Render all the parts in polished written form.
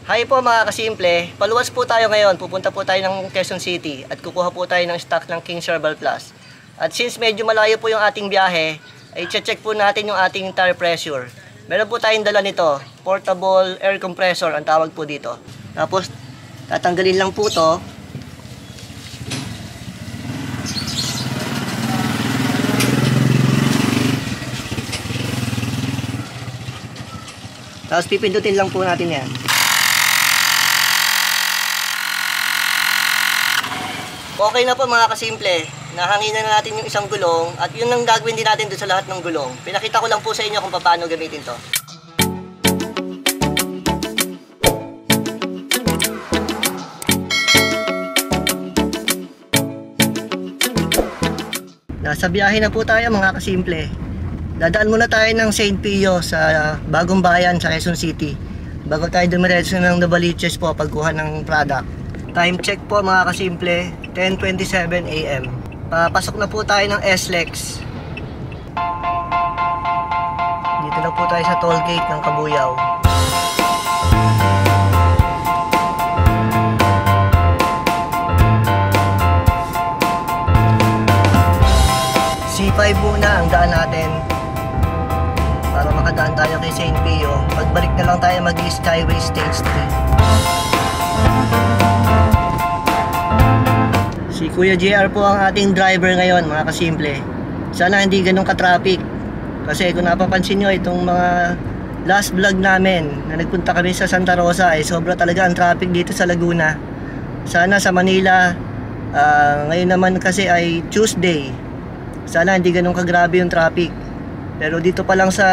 Hi po mga kasimple, paluwas po tayo ngayon, pupunta po tayo ng Quezon City at kukuha po tayo ng stock ng King Herbal Plus. At since medyo malayo po yung ating biyahe, ay check po natin yung ating tire pressure. Meron po tayong dala nito, portable air compressor ang tawag po dito. Tapos tatanggalin lang po to. Tapos pipindutin lang po natin yan. Okay na po mga kasimple, nahanginan na natin yung isang gulong at yun ang gagawin din natin doon sa lahat ng gulong. Pinakita ko lang po sa inyo kung paano gamitin to. Nasa biyahe na po tayo mga kasimple. Dadaan muna tayo ng St. Pio sa Bagong Bayan sa Quezon City bago tayo dumiretso ng Novaliches po pagkuha ng product. Time check po mga kasimple, 10:27 AM. Papasok na po tayo ng SLEX. Dito na po tayo sa toll gate ng Kabuyao. C5 muna ang daan natin para makadaan tayo kay St. Pio. Pagbalik na lang tayo mag-Skyway Stage 3. Si Kuya JR po ang ating driver ngayon mga kasimple. Sana hindi ganun ka-traffic. Kasi kung napapansin nyo itong mga last vlog namin na nagpunta kami sa Santa Rosa ay sobra talaga ang traffic dito sa Laguna. Sana sa Manila, ngayon naman kasi ay Tuesday. Sana hindi ganun kagrabe yung traffic. Pero dito pa lang sa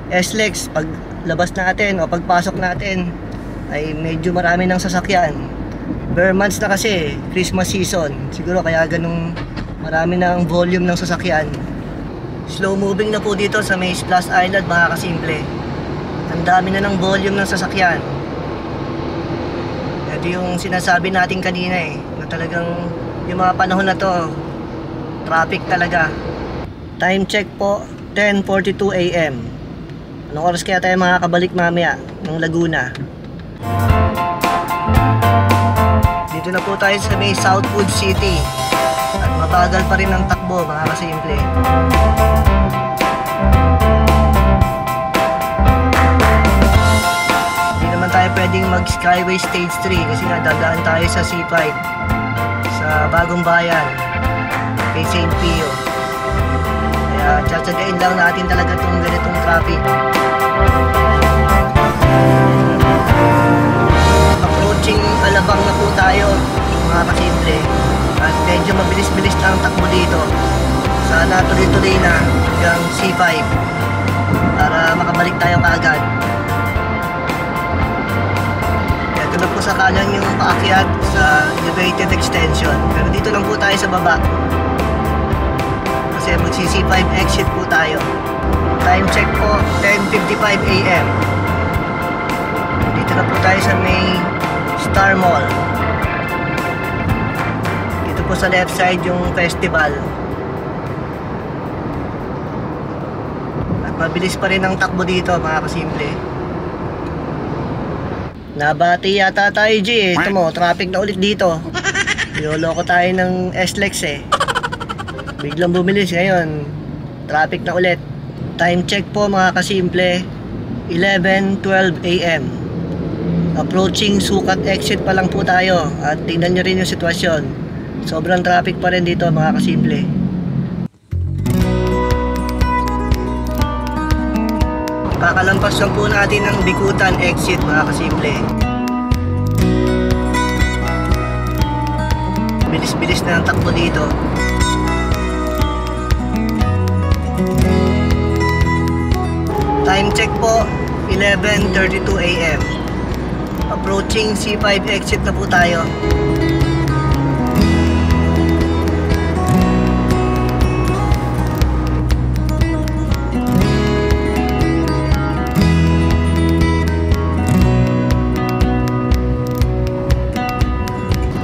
SLEX, pag labas natin o pagpasok natin ay medyo marami ng sasakyan. Bare months na kasi, Christmas season. Siguro kaya ganung marami na ang volume ng sasakyan. Slow moving na po dito sa may Splash Island mga kasimple. Ang dami na ng volume ng sasakyan. Ito yung sinasabi natin kanina na talagang yung mga panahon na to, traffic talaga. Time check po, 10:42 AM. Anong oras kaya tayo makakabalik mamaya ng Laguna? Dito na po tayo sa may Southwood City at mabagal pa rin ang takbo mga kasimple. Hindi naman tayo pwedeng mag Skyway Stage 3 kasi nadadaan tayo sa C5 sa Bagong Bayan kay St. Pio. Kaya tsatsagain lang natin talaga itong ganitong traffic. Approaching Alabang na po tayo mga kasimple at medyo mabilis-bilis na ang takbo dito. Sana tuloy-tuloy na hanggang C5 para makabalik tayo kaagad. Ito na po sa kanan yung paakyat sa elevated extension, pero dito lang po tayo sa baba kasi magsi-C5 exit po tayo. Time check po 10:55 AM. Dito na po tayo sa may Star Mall. Dito po sa left side yung festival. At mabilis pa rin ang takbo dito mga kasimple. Nabati yata tayo G Ito mo, traffic na ulit dito. Niloloko tayo ng SLEX Biglang bumilis ngayon. Traffic na ulit. Time check po mga kasimple, 11:12 AM. Approaching Sukat exit pa lang po tayo at tingnan nyo rin yung sitwasyon. Sobrang traffic pa rin dito mga kasimple. Kakalampas lang po natin ng Bikutan exit mga kasimple. Bilis-bilis na ang takbo dito. Time check po 11:32 AM. Approaching C5 exit na po tayo.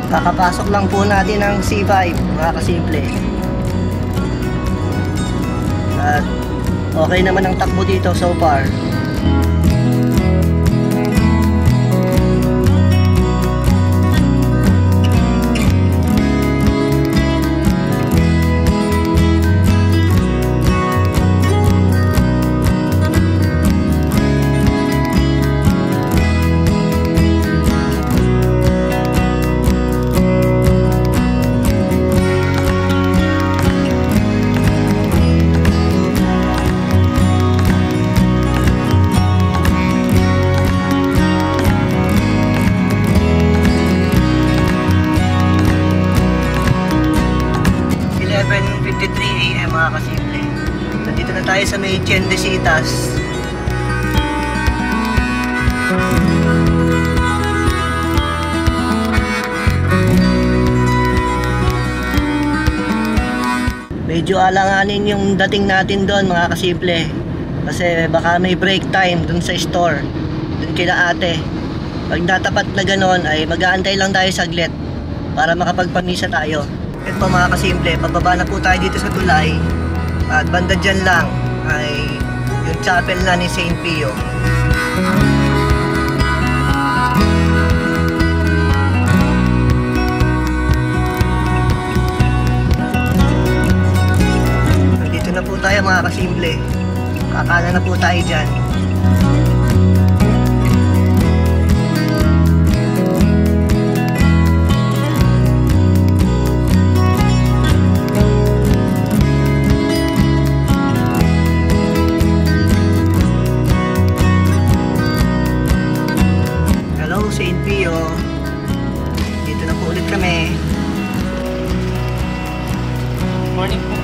Kakapasok lang po natin ng C5 mga kasimple. At okay naman ang takbo dito so far. sa may Tiendesitas. Medyo alanganin yung dating natin doon mga kasimple. Kasi baka may break time dun sa store, dun kila ate. Pag natapat na ganon ay mag-aantay lang tayo saglit para makapagpamisa tayo. Ito po mga kasimple, pababa na po tayo dito sa tulay. At banda dyan lang ay yung chapel na ni St. Pio. Nandito na po tayo mga kasimple. Kakala na po tayo dyan. Hello St. Pio. Dito na po ulit kami. Morning po.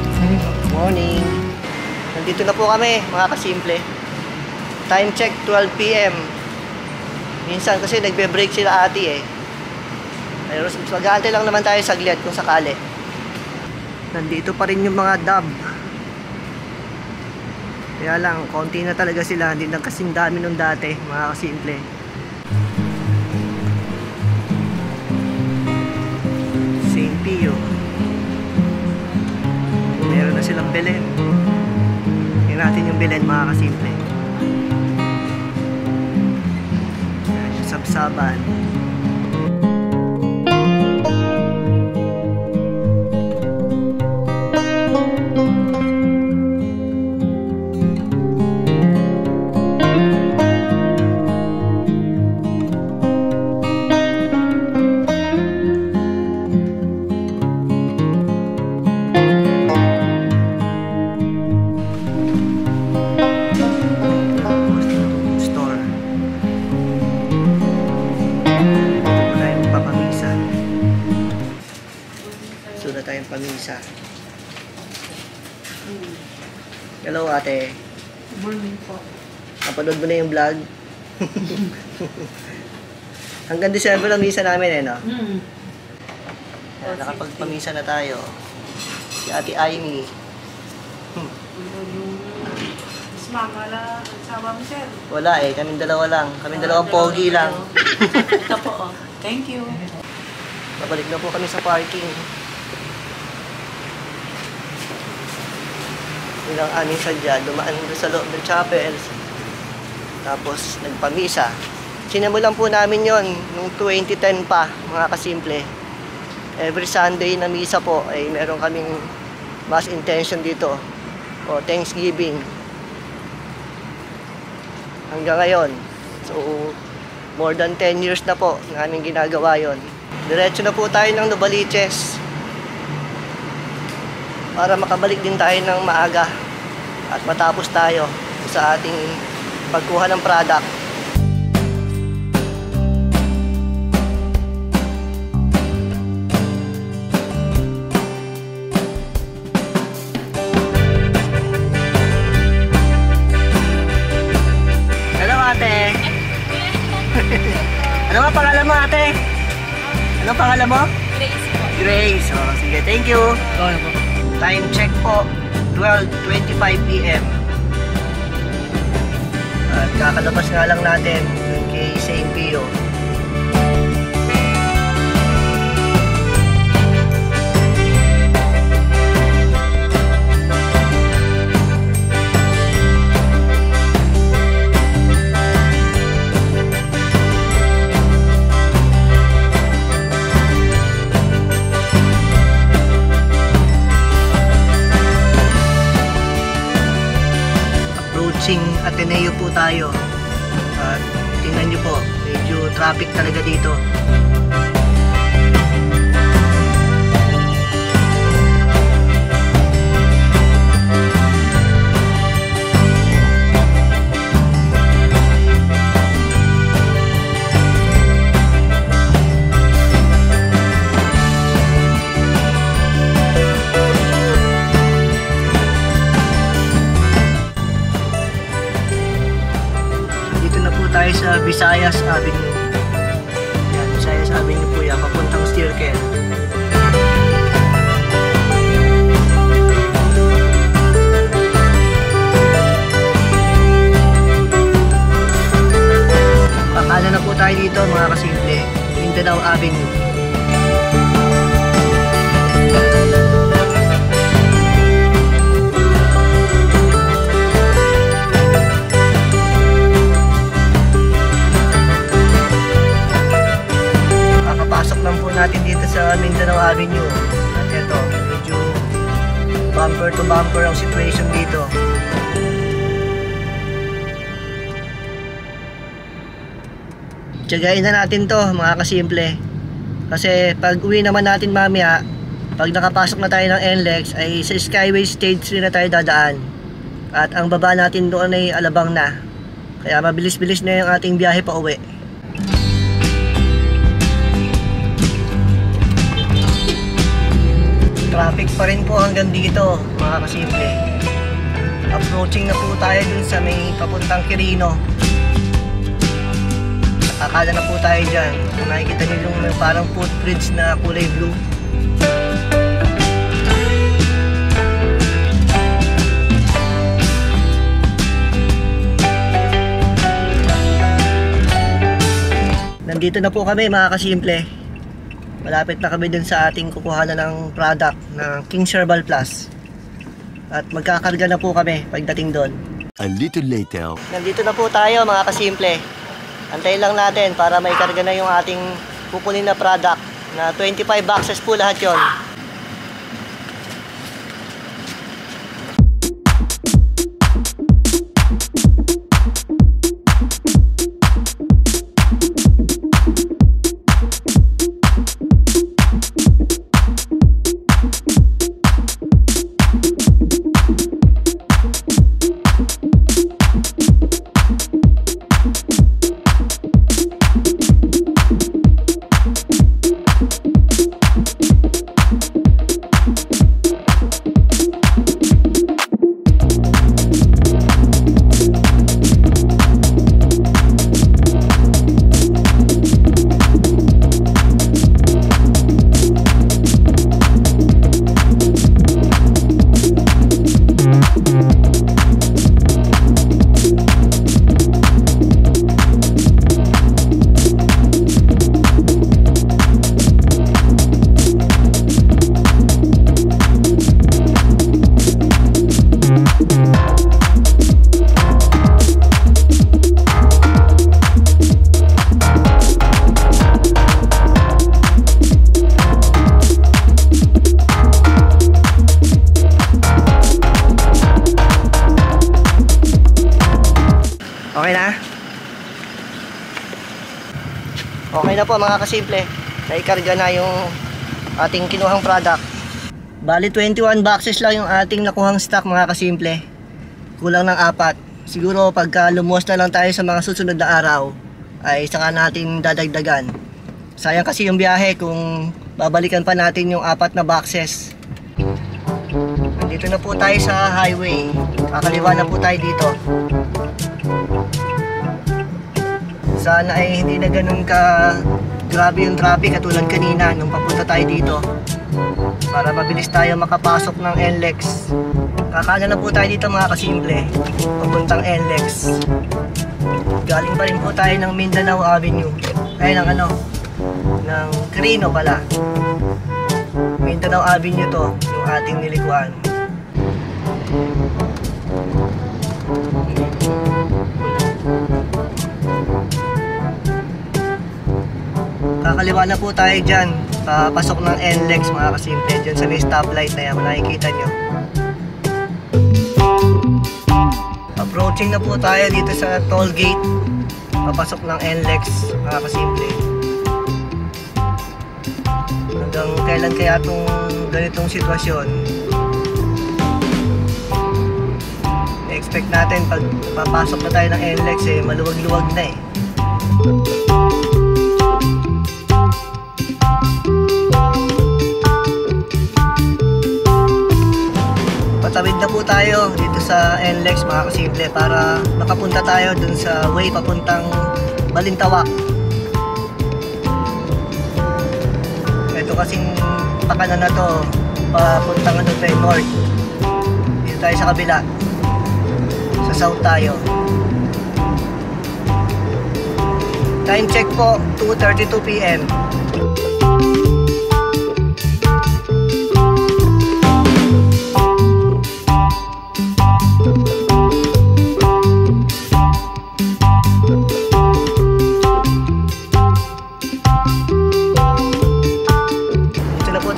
Morning. Nandito na po kami mga kasimple. Time check 12 PM. Minsan kasi nagbe-break sila ate eh. Pero mag-aantay lang naman tayo saglit kung sakali. Nandito pa rin yung mga dab. Kaya lang, konti na talaga sila. Hindi na kasing dami nung dati mga kasimple. St. Pio. Meron na silang Belen. Natin yung Belen mga kasimple. Yan yung sabsaban. Pamisa. Hello ate. Morning po. Napanood mo na yung vlog? Hanggang December ang misa namin eh, no? Yan, nakapagpamisa na tayo. Si Ate Aimee. Mas mama la, asawa mo sir. Wala eh, kaming dalawa lang. Kaming dalawang pogi lang. Ito po, thank you. Babalik na po kami sa parking. Ilang aming sadya, dumaan doon sa loob ng chapel. Tapos nagpamisa. Sinimulan po namin yon noong 2010 pa, mga kasimple. Every Sunday na misa po ay meron kaming mass intention dito o Thanksgiving. Hanggang ngayon. So, more than 10 years na po namin ginagawa yon. Diretso na po tayo ng Novaliches para makabalik din tayo ng maaga at matapos tayo sa ating pagkuha ng product. Hello ate. Ano nga pangalan mo ate? Ano pangalan mo? Grace po. Grace. Oh, sige, thank you. Time check po, 12:25 PM. At kakalabas nga lang natin kay St. Pio. Ateneo po tayo at tingnan nyo po, medyo traffic talaga dito. Visayas Avenue. Yan, Visayas Avenue po yan, papuntang Circle. Kakala na po tayo dito mga kasimple, Mindanao Avenue. Kakapasok lang po natin dito sa Mindanao Avenue. At ito, medyo bumper to bumper ang situation dito. Tiyagain na natin to mga kasimple. Kasi pag uwi naman natin mamaya, pag nakapasok na tayo ng NLEX ay sa Skyway Stage 3 na tayo dadaan. At ang baba natin doon ay Alabang na. Kaya mabilis-bilis na yung ating biyahe pa uwi. Traffic pa rin po hanggang dito mga kasimple. Approaching na po tayo dun sa may papuntang Quirino. Akala na po tayo dyan. Kung nakikita nyo yung parang footbridge na kulay blue. Nandito na po kami mga kasimple. Malapit na kami dun sa ating kukuhanan ng product ng King's Herbal Plus. At magkakarga na po kami pagdating doon. A little later. Nandito na po tayo mga kasimple. Antayin lang natin para may karga na yung ating kukunin na product na 25 boxes po lahat yon. Okay na? Okay na po mga kasimple. Naikarga na yung ating kinuhang product. Bali 21 boxes lang yung ating nakuhang stock mga kasimple. Kulang ng 4. Siguro pagka lumuwas na lang tayo sa mga susunod na araw ay saka natin dadagdagan. Sayang kasi yung biyahe kung babalikan pa natin yung 4 na boxes. Nandito na po tayo sa highway. Kakaliwa na po tayo dito. Sana ay hindi na ganun ka grabe yung traffic katulad kanina nung papunta tayo dito. Para mabilis tayo makapasok ng NLEX. Kakana na po tayo dito mga kasimple. Papuntang NLEX. Galing pa rin po tayo ng Mindanao Avenue. Ay ng ng Quirino pala. Mindanao Avenue to, yung ating nilikuan. Kakaliwa na po tayo dyan. Papasok ng NLEX mga kasimple. Dyan sa may stoplight na yan, kung nakikita nyo. Approaching na po tayo dito sa toll gate. Papasok ng NLEX mga kasimple. Hanggang kailan kaya itong ganitong sitwasyon? Na-expect natin pag papasok na tayo ng NLEX maluwag-luwag na eh. Patawid na po tayo dito sa NLEX mga kasimple para makapunta tayo dun sa way papuntang Balintawak. Ito kasing pakanan na to, papuntang north. Dito tayo sa kabila. Sa south tayo. Time check po, 2:32 PM.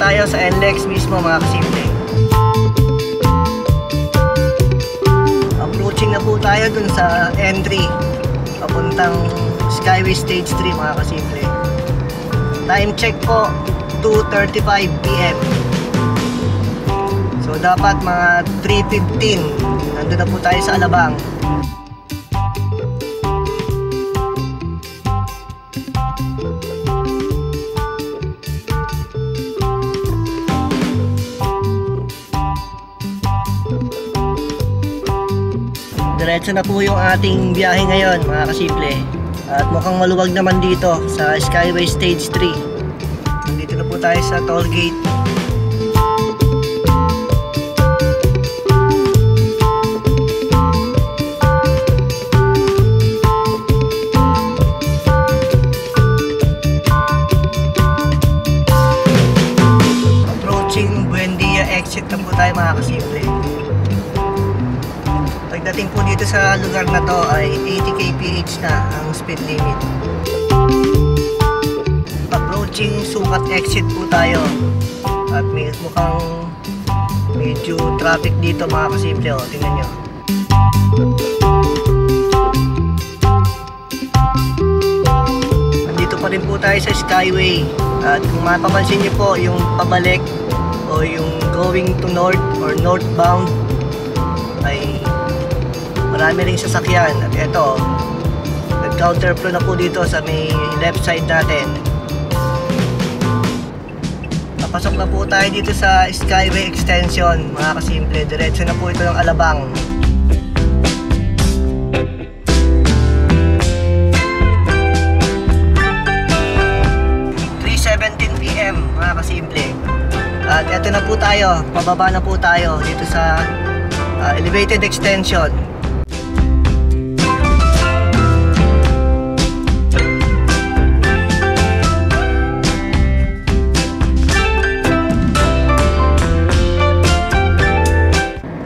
Tayo sa NLEX mismo mga kasimple. Approaching na po tayo dun sa entry papuntang Skyway Stage 3 mga kasimple. Time check po 2:35 PM. So dapat mga 3:15 nandun na po tayo sa Alabang. Diretso na po yung ating biyahe ngayon mga kasimple. At mukhang maluwag naman dito sa Skyway Stage 3. Dito na po tayo sa toll gate. Approaching Buendia exit na po tayo mga kasimple. Pagdating po dito sa lugar na to ay 80 kph na ang speed limit. Approaching Sukat exit po tayo. At mukhang medyo traffic dito mga kasimple. O, tingnan nyo. Nandito pa rin po tayo sa Skyway. At kung mapapansin nyo po yung pabalik o yung going to north or northbound ay marami ring sasakyan. At eto, nag-counterflow na po dito sa may left side natin. Papasok na po tayo dito sa Skyway Extension mga kasimple. Diretso na po ito ng Alabang. PM mga kasimple. At eto na po tayo, pababa na po tayo dito sa elevated extension.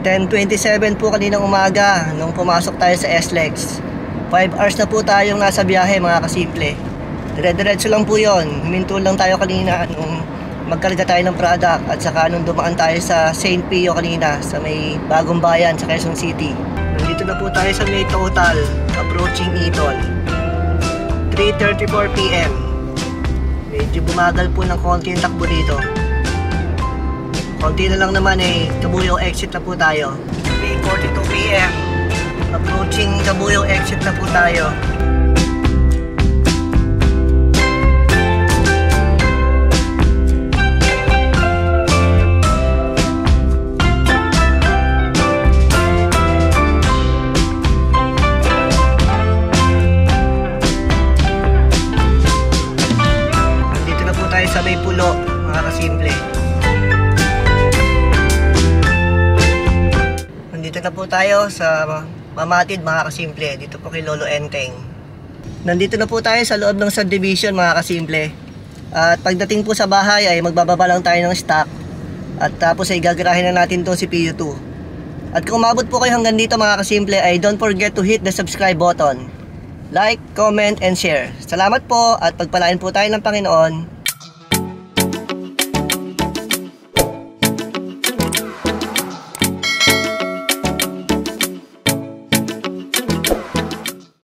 .27 po kaninang umaga nung pumasok tayo sa SLEX. 5 hours na po tayong nasa biyahe mga kasimple. Dire-diretso lang po yon. Huminto lang tayo kanina nung magkarga tayo ng product at saka nung dumaan tayo sa St. Pio kanina sa may Bagong Bayan sa Quezon City. Nandito na po tayo sa may total approaching Eton. 3:34 PM. Medyo bumagal po ng konti yung takbo dito. Konti na lang naman Cabuyao exit na po tayo. 3:42 PM. Approaching Cabuyao exit na po tayo. Nandito na po tayo sa may pulo, mga kasimple. Nandito na po tayo sa Mamatid mga kasimple, dito po kay Lolo Enteng. Nandito na po tayo sa loob ng subdivision mga kasimple. At pagdating po sa bahay ay magbababa lang tayo ng stock. At tapos ay gagarahin na natin to si PU2. At kung umabot po kayo hanggang dito mga kasimple ay don't forget to hit the subscribe button. Like, comment, and share. Salamat po at pagpalain po tayo ng Panginoon.